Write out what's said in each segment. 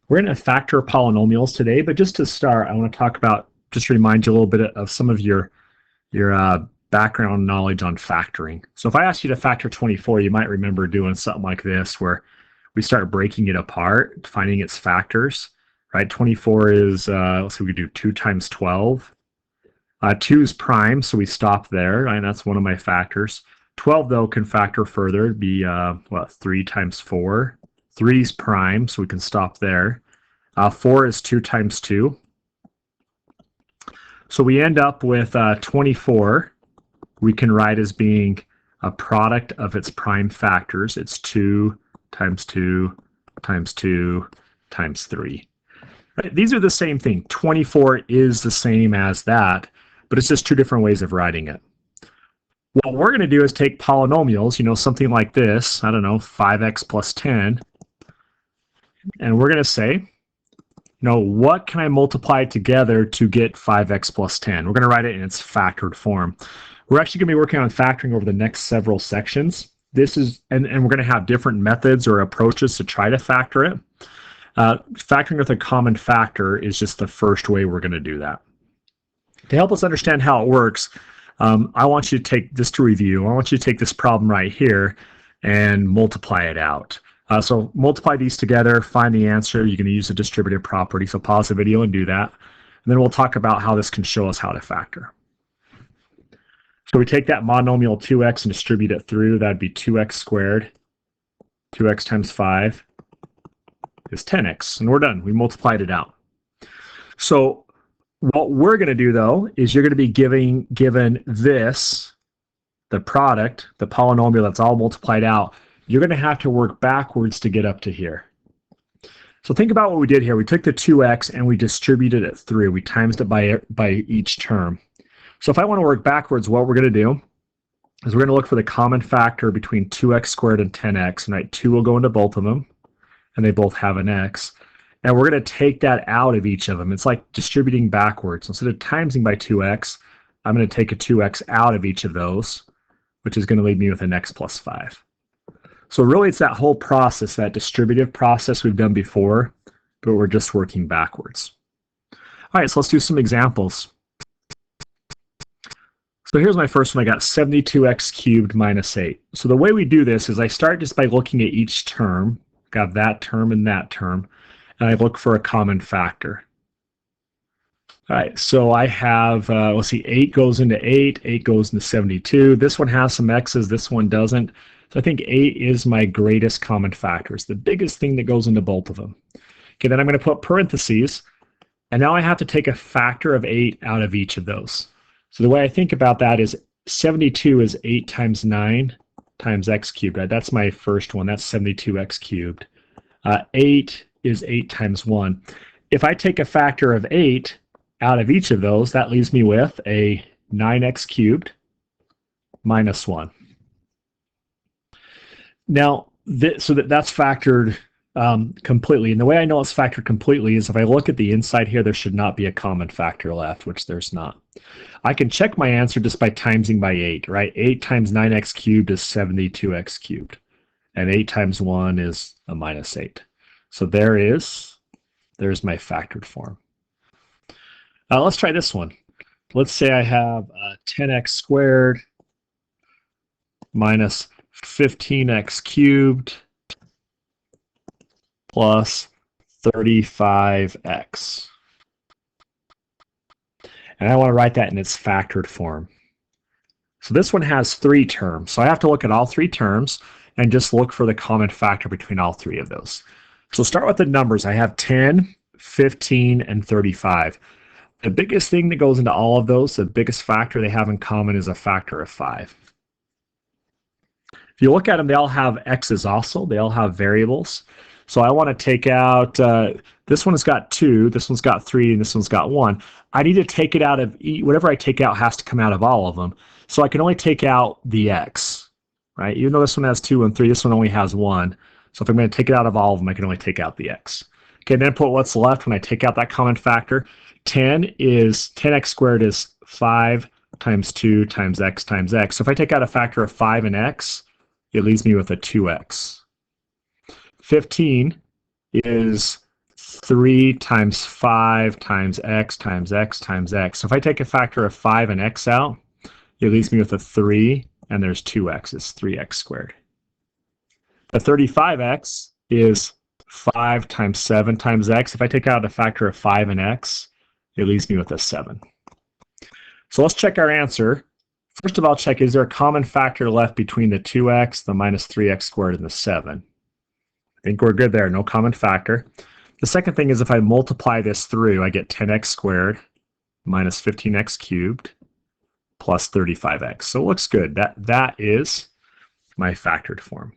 We're going to factor polynomials today, but just to start, I want to talk about, just remind you a little bit of some of your background knowledge on factoring. So if I asked you to factor 24, you might remember doing something like this, where we start breaking it apart, finding its factors, right? 24 is, let's see, we could do 2 times 12. 2 is prime, so we stop there, right? That's one of my factors. 12, though, can factor further. It'd be, 3 times 4. 3 is prime, so we can stop there. 4 is 2 times 2. So we end up with 24. We can write as being a product of its prime factors. It's 2 times 2 times 2 times 3. Right? These are the same thing. 24 is the same as that, but it's just two different ways of writing it. What we're going to do is take polynomials, something like this, I don't know, 5x plus 10, and we're going to say, what can I multiply together to get 5x plus 10? We're going to write it in its factored form. We're actually going to be working on factoring over the next several sections. This is, and we're going to have different methods or approaches to try to factor it. Factoring with a common factor is just the first way we're going to do that. To help us understand how it works, I want you to take this to review. I want you to take this problem right here and multiply it out. So multiply these together, find the answer. You're going to use the distributive property. So pause the video and do that. And then we'll talk about how this can show us how to factor. So we take that monomial 2x and distribute it through. That'd be 2x squared. 2x times 5 is 10x. And we're done. We multiplied it out. So what we're going to do, though, is you're going to be given this, the product, the polynomial that's all multiplied out. You're going to have to work backwards to get up to here. So think about what we did here. We took the 2x and we distributed it through. We times it by each term. So if I want to work backwards, what we're going to do is we're going to look for the common factor between 2x squared and 10x. And right, 2 will go into both of them, and they both have an x. And we're going to take that out of each of them. It's like distributing backwards. Instead of timesing by 2x, I'm going to take a 2x out of each of those, which is going to leave me with an x plus 5. So really, it's that whole process, that distributive process we've done before, but we're just working backwards. All right, so let's do some examples. So here's my first one. I got 72x cubed minus 8. So the way we do this is I start just by looking at each term. Got that term and that term, and I look for a common factor. All right, so I have, let's see, 8 goes into 8, 8 goes into 72. This one has some x's, this one doesn't. So I think 8 is my greatest common factor. It's the biggest thing that goes into both of them. Okay, then I'm going to put parentheses, and now I have to take a factor of 8 out of each of those. So the way I think about that is 72 is 8 times 9 times x cubed. Right? That's my first one. That's 72x cubed. 8 is 8 times 1. If I take a factor of 8 out of each of those, that leaves me with a 9x cubed minus 1. Now, that's factored completely. And the way I know it's factored completely is if I look at the inside here, there should not be a common factor left, which there's not. I can check my answer just by timesing by 8, right? 8 times 9x cubed is 72x cubed. And 8 times 1 is a minus 8. So there's my factored form. Let's try this one. Let's say I have 10x squared minus 15x cubed plus 35x. And I want to write that in its factored form. So this one has 3 terms. So I have to look at all 3 terms and just look for the common factor between all 3 of those. So start with the numbers. I have 10, 15, and 35. The biggest thing that goes into all of those, the biggest factor they have in common is a factor of 5. If you look at them, they all have x's also. They all have variables. So I want to take out, this one has got 2, this one's got 3, and this one's got 1. I need to take it out of, whatever I take out has to come out of all of them. So I can only take out the x, right? Even though this one has 2 and 3, this one only has 1. So if I'm going to take it out of all of them, I can only take out the x. Okay, then put what's left when I take out that common factor. 10x squared is 5 times 2 times x times x. So if I take out a factor of 5 and x, it leaves me with a 2x. 15 is 3 times 5 times x times x times x. So if I take a factor of 5 and x out, it leaves me with a 3, and there's 2x. It's 3x squared. The 35x is 5 times 7 times x. If I take out a factor of 5 and x, it leaves me with a 7. So let's check our answer. First of all, check, is there a common factor left between the 2x, the minus 3x squared, and the 7? I think we're good there, no common factor. The second thing is if I multiply this through, I get 10x squared minus 15x cubed plus 35x. So it looks good. That is my factored form.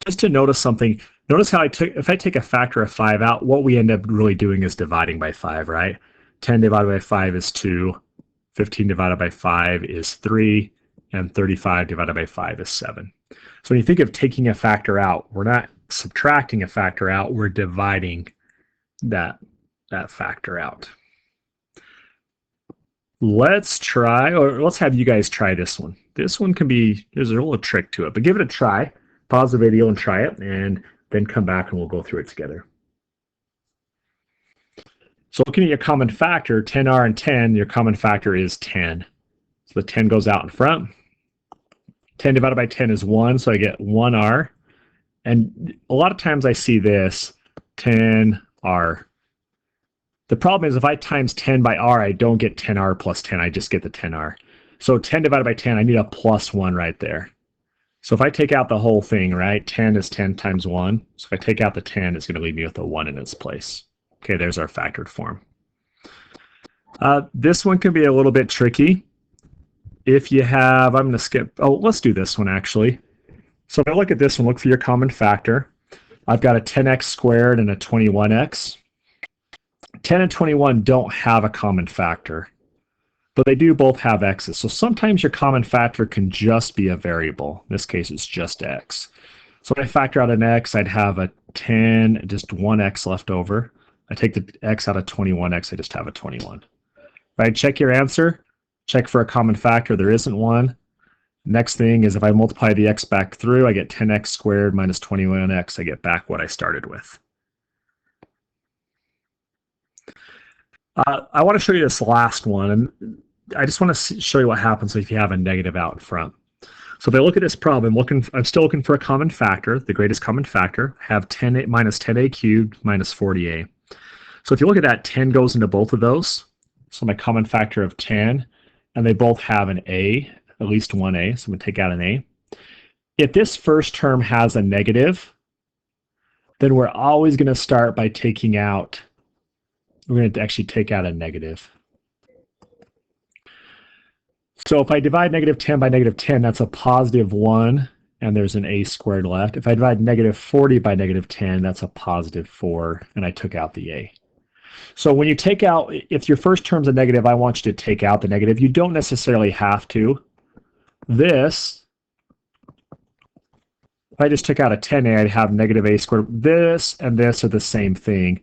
Just to notice something, notice how if I take a factor of 5 out, what we end up really doing is dividing by 5, right? 10 divided by 5 is 2, 15 divided by 5 is 3, and 35 divided by 5 is 7. So when you think of taking a factor out, we're not subtracting a factor out, we're dividing that factor out. Let's try, or let's have you guys try this one. This one can be, there's a little trick to it, but give it a try. Pause the video and try it, and then come back and we'll go through it together. So looking at your common factor, 10r and 10, your common factor is 10. So the 10 goes out in front. 10 divided by 10 is 1, so I get 1r. And a lot of times I see this, 10r. The problem is if I times 10 by r, I don't get 10r plus 10, I just get the 10r. So 10 divided by 10, I need a plus 1 right there. So if I take out the whole thing, right, 10 is 10 times 1. So if I take out the 10, it's going to leave me with a 1 in its place. Okay, there's our factored form. This one can be a little bit tricky. If you have, I'm going to skip, oh, let's do this one actually. So if I look at this one, look for your common factor. I've got a 10x squared and a 21x. 10 and 21 don't have a common factor, but they do both have x's. So sometimes your common factor can just be a variable. In this case, it's just x. So if I factor out an x, I'd have a 10, just one x left over. I take the x out of 21x, I just have a 21. If I check your answer, check for a common factor, there isn't one. Next thing is if I multiply the x back through, I get 10x squared minus 21x, I get back what I started with. I want to show you this last one, and I just want to show you what happens if you have a negative out in front. So if I look at this problem, I'm still looking for a common factor, the greatest common factor. I have 10a minus 10a cubed minus 40a. So if you look at that, 10 goes into both of those. So my common factor of 10, and they both have an a, at least one a, so I'm going to take out an a. If this first term has a negative, then we're always going to start by taking out, we're going to actually take out a negative. So if I divide negative 10 by negative 10, that's a positive 1, and there's an a squared left. If I divide negative 40 by negative 10, that's a positive 4, and I took out the a. So when you take out, if your first term's a negative, I want you to take out the negative. You don't necessarily have to. This, if I just took out a 10a, I'd have negative a squared. This and this are the same thing.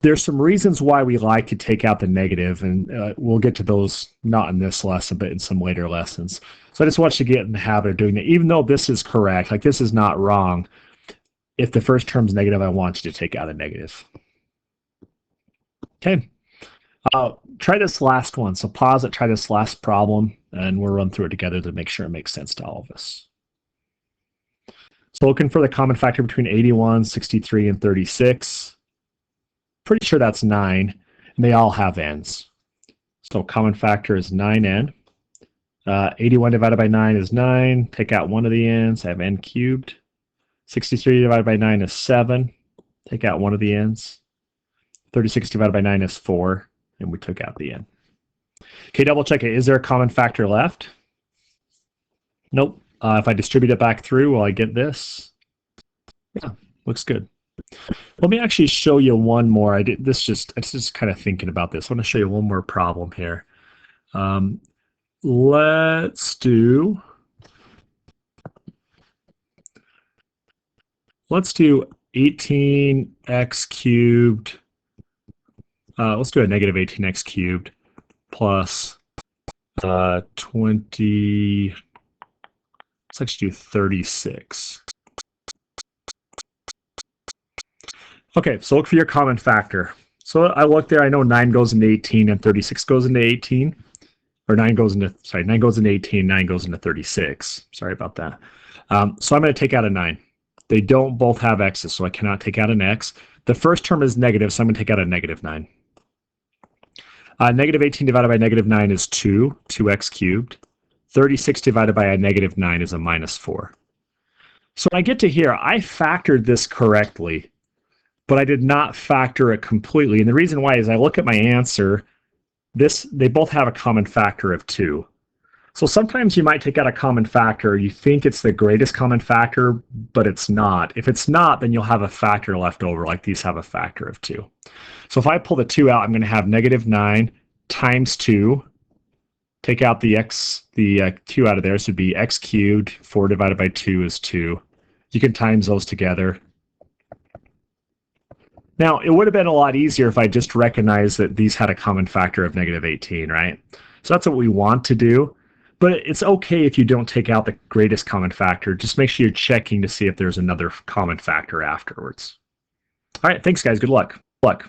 There's some reasons why we like to take out the negative, and we'll get to those not in this lesson, but in some later lessons. So I just want you to get in the habit of doing that. Even though this is correct, like this is not wrong, if the first term's negative, I want you to take out a negative. Okay, try this last one. So pause it, try this last problem, and we'll run through it together to make sure it makes sense to all of us. So looking for the common factor between 81, 63, and 36. Pretty sure that's 9, and they all have n's. So common factor is 9n. 81 divided by 9 is 9. Take out one of the n's, I have n cubed. 63 divided by 9 is 7. Take out one of the n's. 36 divided by 9 is 4, and we took out the n. Okay, double check it. Is there a common factor left? Nope. If I distribute it back through, will I get this? Yeah, looks good. Let me actually show you one more. I was just kind of thinking about this. I want to show you one more problem here. Let's do 18x cubed. Let's do a negative 18x cubed plus 20. Let's actually do 36. Okay, so look for your common factor. So I look there, I know 9 goes into 18 and 36 goes into 18. Or 9 goes into, 9 goes into 18, 9 goes into 36. Sorry about that. So I'm going to take out a 9. They don't both have x's, so I cannot take out an x. The first term is negative, so I'm going to take out a negative 9. Negative 18 divided by negative 9 is 2x cubed. 36 divided by a negative 9 is a minus 4. So when I get to here, I factored this correctly, but I did not factor it completely. And the reason why is I look at my answer, they both have a common factor of 2. So sometimes you might take out a common factor. You think it's the greatest common factor, but it's not. If it's not, then you'll have a factor left over, like these have a factor of 2. So if I pull the 2 out, I'm going to have negative 9 times 2. Take out the 2 out of there, so it'd be x cubed. 4 divided by 2 is 2. You can times those together. Now, it would have been a lot easier if I just recognized that these had a common factor of negative 18, right? So that's what we want to do. But it's okay if you don't take out the greatest common factor. Just make sure you're checking to see if there's another common factor afterwards. All right, thanks, guys. Good luck.